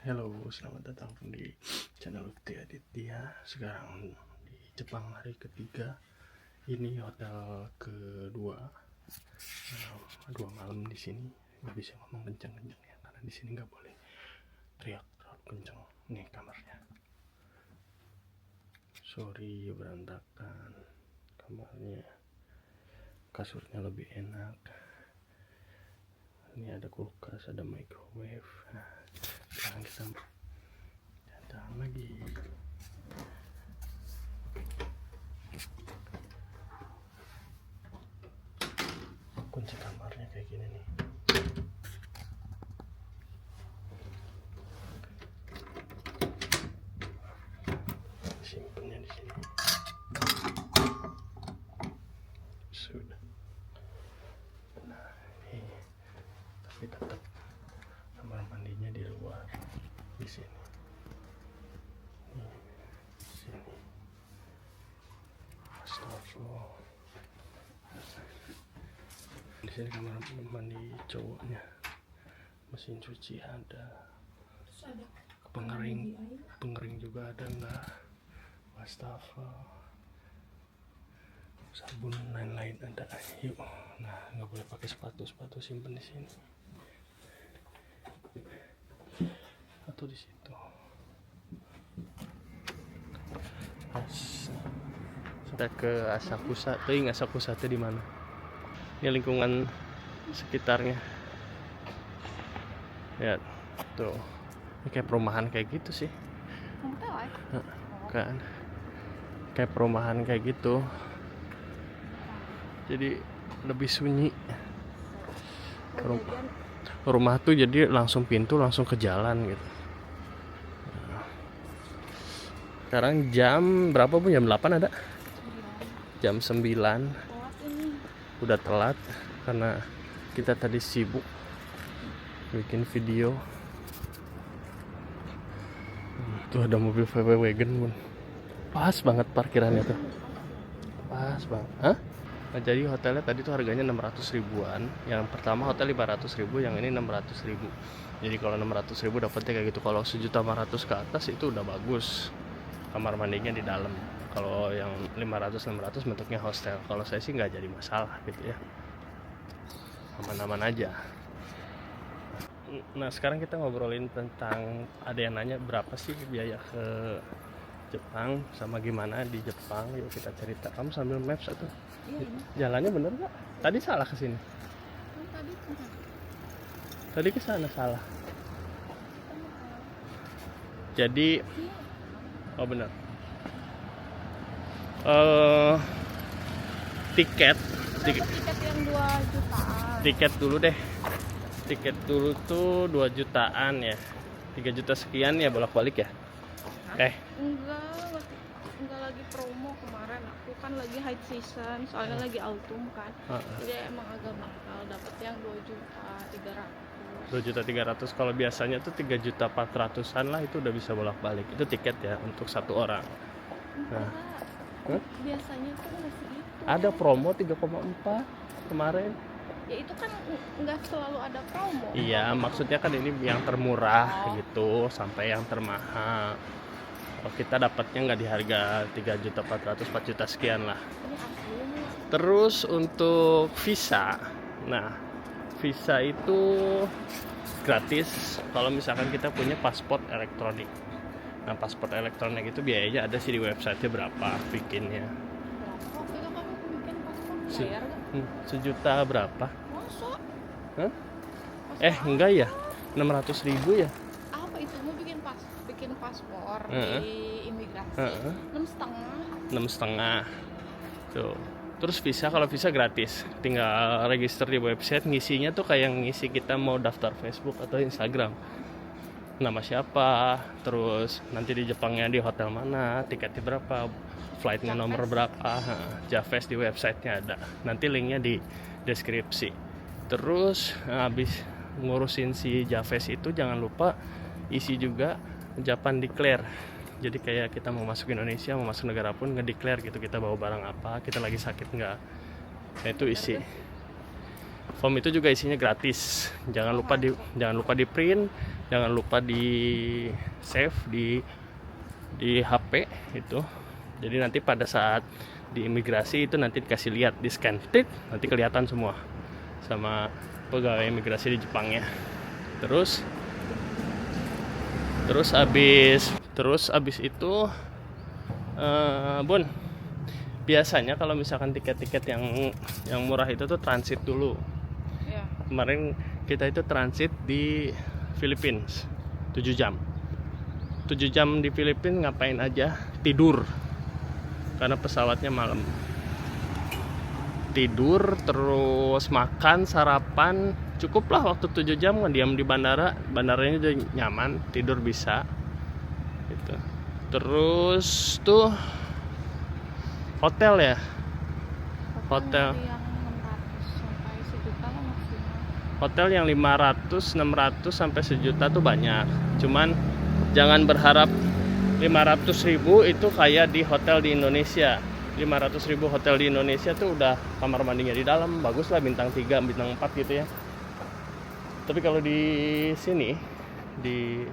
Halo, selamat datang di channel Lutfi Aditya. Sekarang di Jepang hari ketiga. Ini hotel kedua. 2 malam di sini. Nggak bisa ngomong kencang-kencang ya, karena di sini nggak boleh teriak terlalu kencang. Nih kamarnya. Sorry berantakan. Kamarnya, kasurnya lebih enak. Ini ada kulkas, ada microwave. Nah, sekarang kita datang lagi. Kunci kamarnya kayak gini nih. Simpennya di sini. Sudah. Nah, ini tapi tetap kamar mandinya di luar, di sini. Di sini. Astagfirullah. Di sini kamar mandi cowoknya. Mesin cuci ada. Pengering juga ada enggak? Wastafel, sabun lain-lain ada. Yuk, nah nggak boleh pakai sepatu simpen di sini atau di situ. Kita ke Asakusa. Tuh, Asakusa itu di mana? Ini lingkungan sekitarnya. Ya, tuh. Ini kayak perumahan kayak gitu sih. Kan kayak perumahan kayak gitu, jadi lebih sunyi. Rumah tuh jadi langsung pintu langsung ke jalan gitu. Sekarang jam berapa pun, jam 8 ada? Jam 9. Udah telat karena kita tadi sibuk bikin video. Tuh ada mobil VW Wagon pun. Pas banget parkirannya tuh. Pas banget. Hah? Nah, jadi hotelnya tadi tuh harganya 600 ribuan. Yang pertama hotel 500 ribu, yang ini 600 ribu. Jadi kalau 600 ribu dapetnya kayak gitu. Kalau 1.500.000 ke atas itu udah bagus. Kamar mandinya di dalam. Kalau yang 500-600 bentuknya hostel. Kalau saya sih nggak jadi masalah gitu ya. Aman-aman aja. Nah sekarang kita ngobrolin tentang, ada yang nanya berapa sih biaya ke Jepang sama gimana di Jepang. Yuk kita cerita. Kamu sambil maps atau? Iya. Jalannya bener nggak? Tadi salah ke sini. Tadi ke sana salah. Jadi oh benar. Tiket yang 2 jutaan. Tiket dulu deh. Tiket dulu tuh 2 jutaan ya. 3 juta sekian ya bolak-balik ya. Enggak lagi promo kemarin. Aku kan lagi high season, soalnya lagi autumn kan. Jadi emang agak mahal, dapat yang 2.300.000. 2.300.000. Kalau biasanya tuh 3.400.000-an lah, itu udah bisa bolak-balik. Itu tiket ya untuk satu orang. Nah, biasanya tuh masih itu. Ada promo 3,4 kemarin. Ya itu kan nggak selalu ada promo. Iya, maksudnya kan ini yang termurah gitu sampai yang termahal. Kalau kita dapatnya nggak di harga 3.400.000, 4 juta sekian lah. Terus untuk visa, nah visa itu gratis kalau misalkan kita punya paspor elektronik. Nah paspor elektronik itu biayanya ada sih di websitenya berapa bikinnya. Waktu itu kamu bikin paspor bayar nggak? 1.000.000 berapa? Masa? Hah? Enggak ya, 600.000 ya. Apa itu mau bikin paspor di imigrasi? 6,5. Tuh. Terus visa, kalau visa gratis, tinggal register di website, ngisinya tuh kayak ngisi kita mau daftar Facebook atau Instagram. Nama siapa, terus nanti di Jepangnya di hotel mana, tiketnya berapa, flightnya nomor berapa. Javest di websitenya ada, nanti linknya di deskripsi. Terus habis ngurusin si Javest itu jangan lupa isi juga Japan Declare. Jadi kayak kita mau masuk Indonesia, mau masuk negara pun ngedeclare gitu, kita bawa barang apa, kita lagi sakit nggak. Nah itu isi. Form itu juga isinya gratis. Jangan lupa di print, jangan lupa di save di HP itu. Jadi nanti pada saat di imigrasi itu nanti dikasih lihat, di scan, nanti kelihatan semua sama pegawai imigrasi di Jepangnya. Terus abis itu Bun, biasanya kalau misalkan tiket-tiket yang murah itu tuh transit dulu. Ya. Kemarin kita itu transit di Filipina 7 jam. 7 jam di Filipina ngapain aja? Tidur. Karena pesawatnya malam. Tidur, terus makan, sarapan, cukuplah waktu 7 jam diam di bandara. Bandaranya udah nyaman, tidur bisa. Gitu. Terus tuh hotel ya. Hotel. Yang 600 sampai sejuta lah maksimal. Hotel yang 500, 600 sampai sejuta tuh banyak. Cuman jangan berharap 500.000 itu kayak di hotel di Indonesia. 500.000 hotel di Indonesia tuh udah kamar mandinya di dalam, bagus lah, bintang 3, bintang 4 gitu ya. Tapi kalau di sini di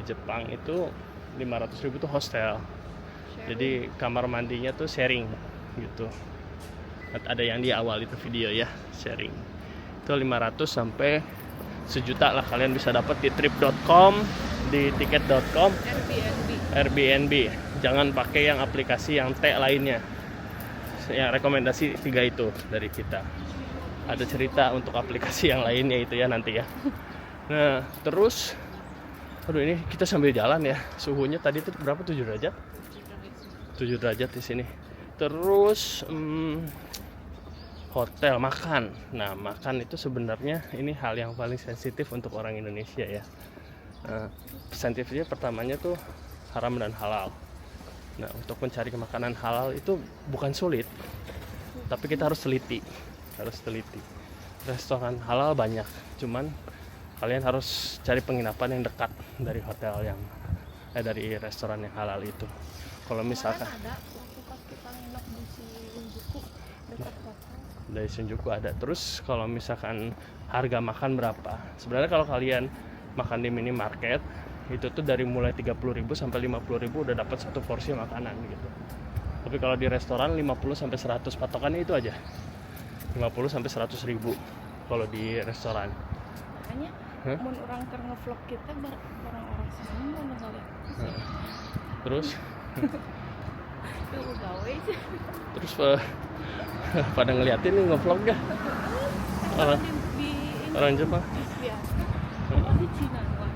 Jepang itu 500.000 tuh hostel. Jadi kamar mandinya tuh sharing gitu. Ada yang di awal itu video ya, sharing. Itu 500 sampai sejuta lah kalian bisa dapat di trip.com, di tiket.com, Airbnb. Jangan pakai yang aplikasi yang T lainnya. Yang rekomendasi 3 itu dari kita. Ada cerita untuk aplikasi yang lainnya itu ya nanti ya. Nah, terus aduh, ini kita sambil jalan ya. Suhunya tadi tuh berapa? 7 derajat? 7 derajat di sini. Terus hotel, makan. Nah, makan itu sebenarnya ini hal yang paling sensitif untuk orang Indonesia ya. Sensitifnya pertamanya tuh haram dan halal. Nah, untuk mencari makanan halal itu bukan sulit, tapi kita harus teliti. Restoran halal banyak, cuman kalian harus cari penginapan yang dekat dari hotel yang dari restoran yang halal itu. Kalau misalkan ada waktu pas kita nginep di Shinjuku dekat hotel. Dari Shinjuku ada. Terus kalau misalkan harga makan berapa? Sebenarnya kalau kalian makan di minimarket itu tuh dari mulai 30.000 sampai 50.000 udah dapat satu porsi makanan gitu. Tapi kalau di restoran 50 sampai 100, patokannya itu aja. 50 sampai 100.000 kalau di restoran. Makanya mun orang keur ngevlog kita orang-orang sana mau ngeliat. Terus Tuh gawe sih. Terus pada ngeliatin nih ngevlog gak? Orang Jepang. Biasa. Apa di Cina gua.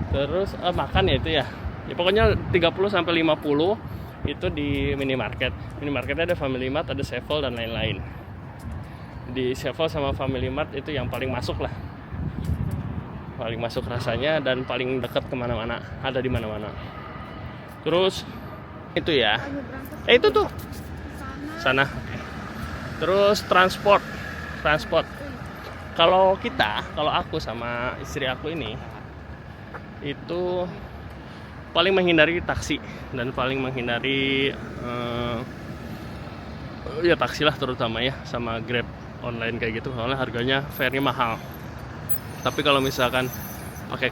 Terus makan ya itu ya. Ya pokoknya 30 sampai 50 itu di minimarket. Minimarketnya ada Family Mart, ada Sevel dan lain-lain. Di Sevel sama Family Mart itu yang paling masuk lah. Paling masuk rasanya dan paling dekat kemana-mana. Ada di mana-mana. Terus itu ya. Itu tuh. Sana. Terus transport. Kalau aku sama istri aku ini itu paling menghindari taksi dan paling menghindari ya taksi lah terutama ya, sama Grab online kayak gitu, soalnya harganya fairnya mahal. Tapi kalau misalkan pakai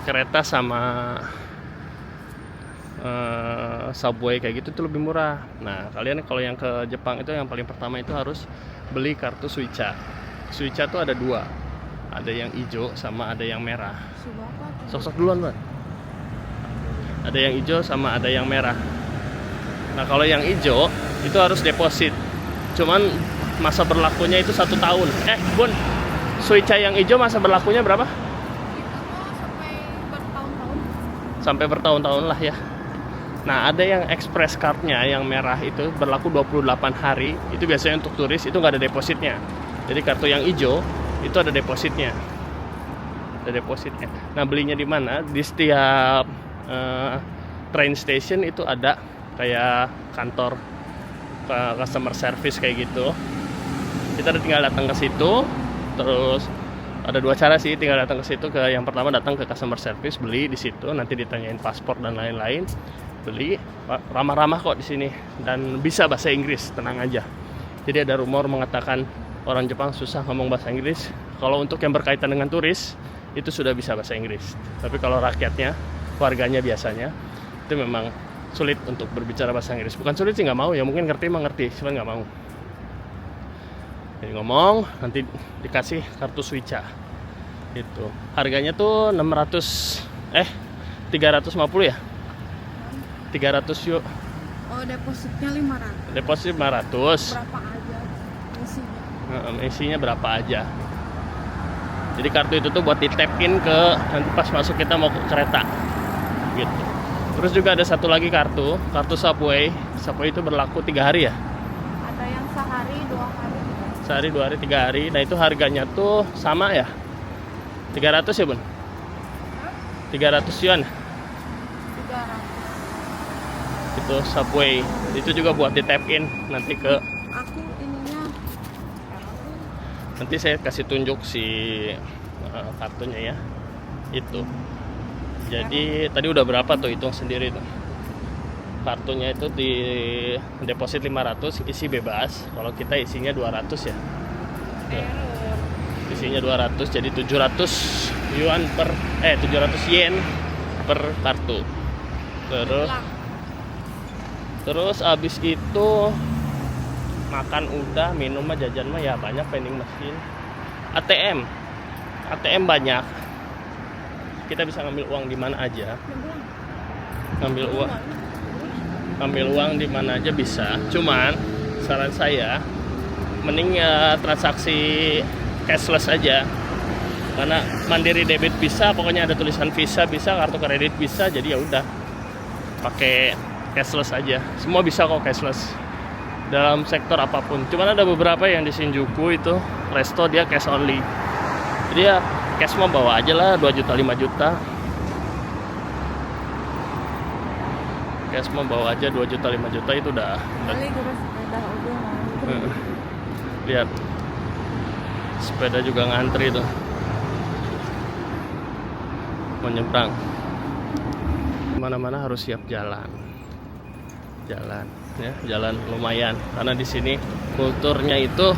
kereta sama subway kayak gitu tuh lebih murah. Nah, kalian kalau yang ke Jepang itu yang paling pertama itu harus beli kartu Suica. Suica tuh ada 2. Ada yang hijau sama ada yang merah. Sok-sok duluan, Bang. Ada yang hijau sama ada yang merah. Nah, kalau yang hijau itu harus deposit. Cuman masa berlakunya itu 1 tahun. Bun, Suica yang hijau masa berlakunya berapa? Sampai bertahun-tahun lah ya. Nah, ada yang express cardnya yang merah itu berlaku 28 hari. Itu biasanya untuk turis, itu nggak ada depositnya. Jadi kartu yang hijau itu ada depositnya. Nah, belinya di mana? Di setiap train station itu ada kayak kantor customer service kayak gitu. Kita tinggal datang ke situ. Terus ada 2 cara sih, tinggal datang ke situ. Yang pertama datang ke customer service, beli di situ, nanti ditanyain paspor dan lain-lain. Beli, ramah-ramah kok di sini dan bisa bahasa Inggris, tenang aja. Jadi ada rumor mengatakan orang Jepang susah ngomong bahasa Inggris. Kalau untuk yang berkaitan dengan turis itu sudah bisa bahasa Inggris. Tapi kalau rakyatnya, warganya biasanya itu memang sulit untuk berbicara bahasa Inggris. Bukan sulit sih, nggak mau ya, mungkin ngerti mah ngerti, cuma nggak mau. Jadi ngomong nanti dikasih kartu Suica. Itu harganya tuh 350 ya, 300 yuk. Oh, depositnya 500. Deposit 500. Berapa aja isinya? Isinya berapa aja. Jadi kartu itu tuh buat di tap in ke nanti pas masuk kita mau ke kereta gitu. Terus juga ada satu lagi kartu Subway. Subway itu berlaku 3 hari ya. Ada yang sehari 2 hari. Sehari 2 hari 3 hari. Nah itu harganya tuh sama ya, 300 ya bun. 300 yuan 300. itu Subway. Itu juga buat di tap in nanti ke. Aku ininya Nanti saya kasih tunjuk si kartunya ya. Itu. Jadi tadi udah berapa tuh, hitung sendiri tuh. Kartunya itu di deposit 500, isi bebas. Kalau kita isinya 200 ya. Isinya 200 jadi 700 yuan 700 yen per kartu. Terus abis itu makan udah, minum mah, jajan mah ya banyak, vending machine, ATM banyak. Kita bisa ngambil uang di mana aja. Ngambil uang di mana aja bisa. Cuman saran saya mending ya transaksi cashless aja. Karena Mandiri debit bisa, pokoknya ada tulisan Visa bisa, kartu kredit bisa, jadi ya udah pakai cashless aja. Semua bisa kok cashless dalam sektor apapun. Cuman ada beberapa yang di Shinjuku itu resto dia cash only. Jadi ya cash mau bawa aja lah, 2 juta 5 juta. Cash mau bawa aja 2 juta 5 juta itu udah. Lihat sepeda juga ngantri tuh mau nyebrang. Mana-mana harus siap jalan ya, jalan lumayan karena di sini kulturnya itu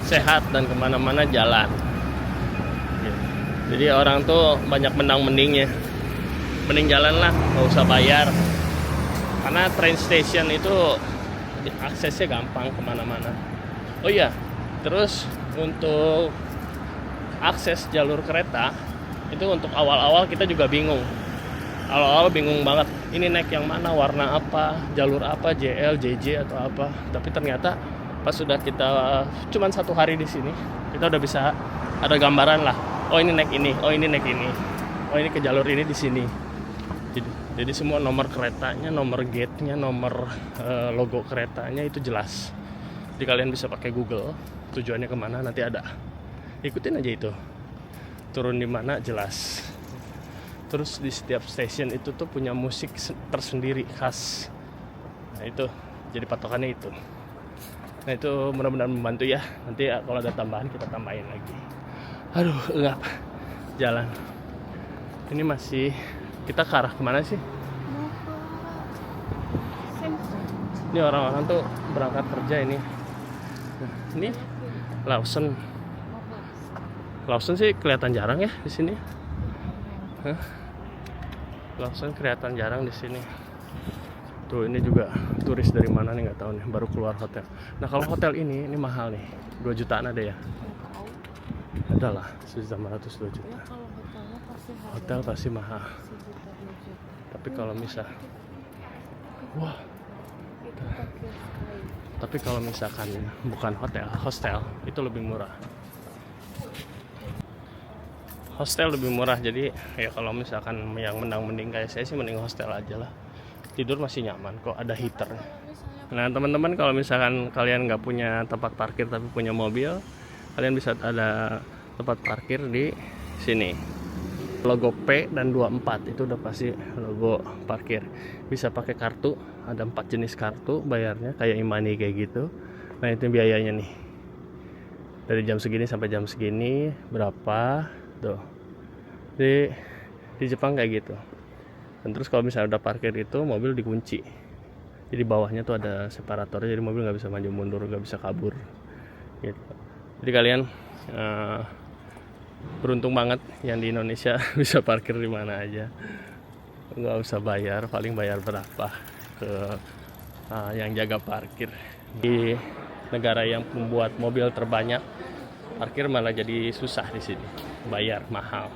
sehat dan kemana-mana jalan. Jadi orang tuh banyak mending jalan lah, nggak usah bayar karena train station itu aksesnya gampang kemana-mana. Oh iya, terus untuk akses jalur kereta itu untuk awal-awal kita juga bingung. Awal-awal bingung banget, ini naik yang mana, warna apa, jalur apa, JL, JJ atau apa. Tapi ternyata pas sudah kita cuman 1 hari di sini, kita udah bisa ada gambaran lah. Oh ini naik ini, oh ini naik ini, oh ini ke jalur ini di sini. Jadi semua nomor keretanya, nomor gate-nya, nomor logo keretanya itu jelas. Jadi kalian bisa pakai Google, tujuannya kemana nanti ada. Ikutin aja itu. Turun di mana jelas. Terus di setiap stasiun itu tuh punya musik tersendiri khas. Nah itu jadi patokannya itu. Nah itu mudah-mudahan membantu ya. Nanti kalau ada tambahan kita tambahin lagi. Aduh enggak jalan. Ini masih kita ke arah kemana sih? Ini orang-orang tuh berangkat kerja ini. Nah, ini Lawson sih kelihatan jarang ya di sini. Lawson kelihatan jarang di sini. Tuh ini juga turis dari mana nih nggak tahu nih, baru keluar hotel. Nah kalau hotel ini mahal nih, 2 jutaan ada ya? Ada lah, 1.500 2 juta. Hotel pasti mahal. Tapi kalau misal, tapi kalau misalkan bukan hotel, hostel itu lebih murah. Hostel lebih murah, jadi ya kalau misalkan yang mending kayak saya sih mending hostel aja lah. Tidur masih nyaman kok, ada heater. Nah teman-teman kalau misalkan kalian nggak punya tempat parkir tapi punya mobil, kalian bisa ada tempat parkir di sini. Logo P dan 24 itu udah pasti logo parkir. Bisa pakai kartu, ada 4 jenis kartu bayarnya kayak e-money kayak gitu. Nah itu biayanya nih. Dari jam segini sampai jam segini berapa? Tuh. Di Jepang kayak gitu. Dan terus kalau misalnya udah parkir itu mobil dikunci. Jadi bawahnya tuh ada separatornya, jadi mobil nggak bisa maju mundur, nggak bisa kabur. Gitu. Jadi kalian beruntung banget yang di Indonesia bisa parkir di mana aja, nggak usah bayar, paling bayar berapa ke yang jaga parkir. Di negara yang membuat mobil terbanyak, parkir malah jadi susah di sini, bayar mahal.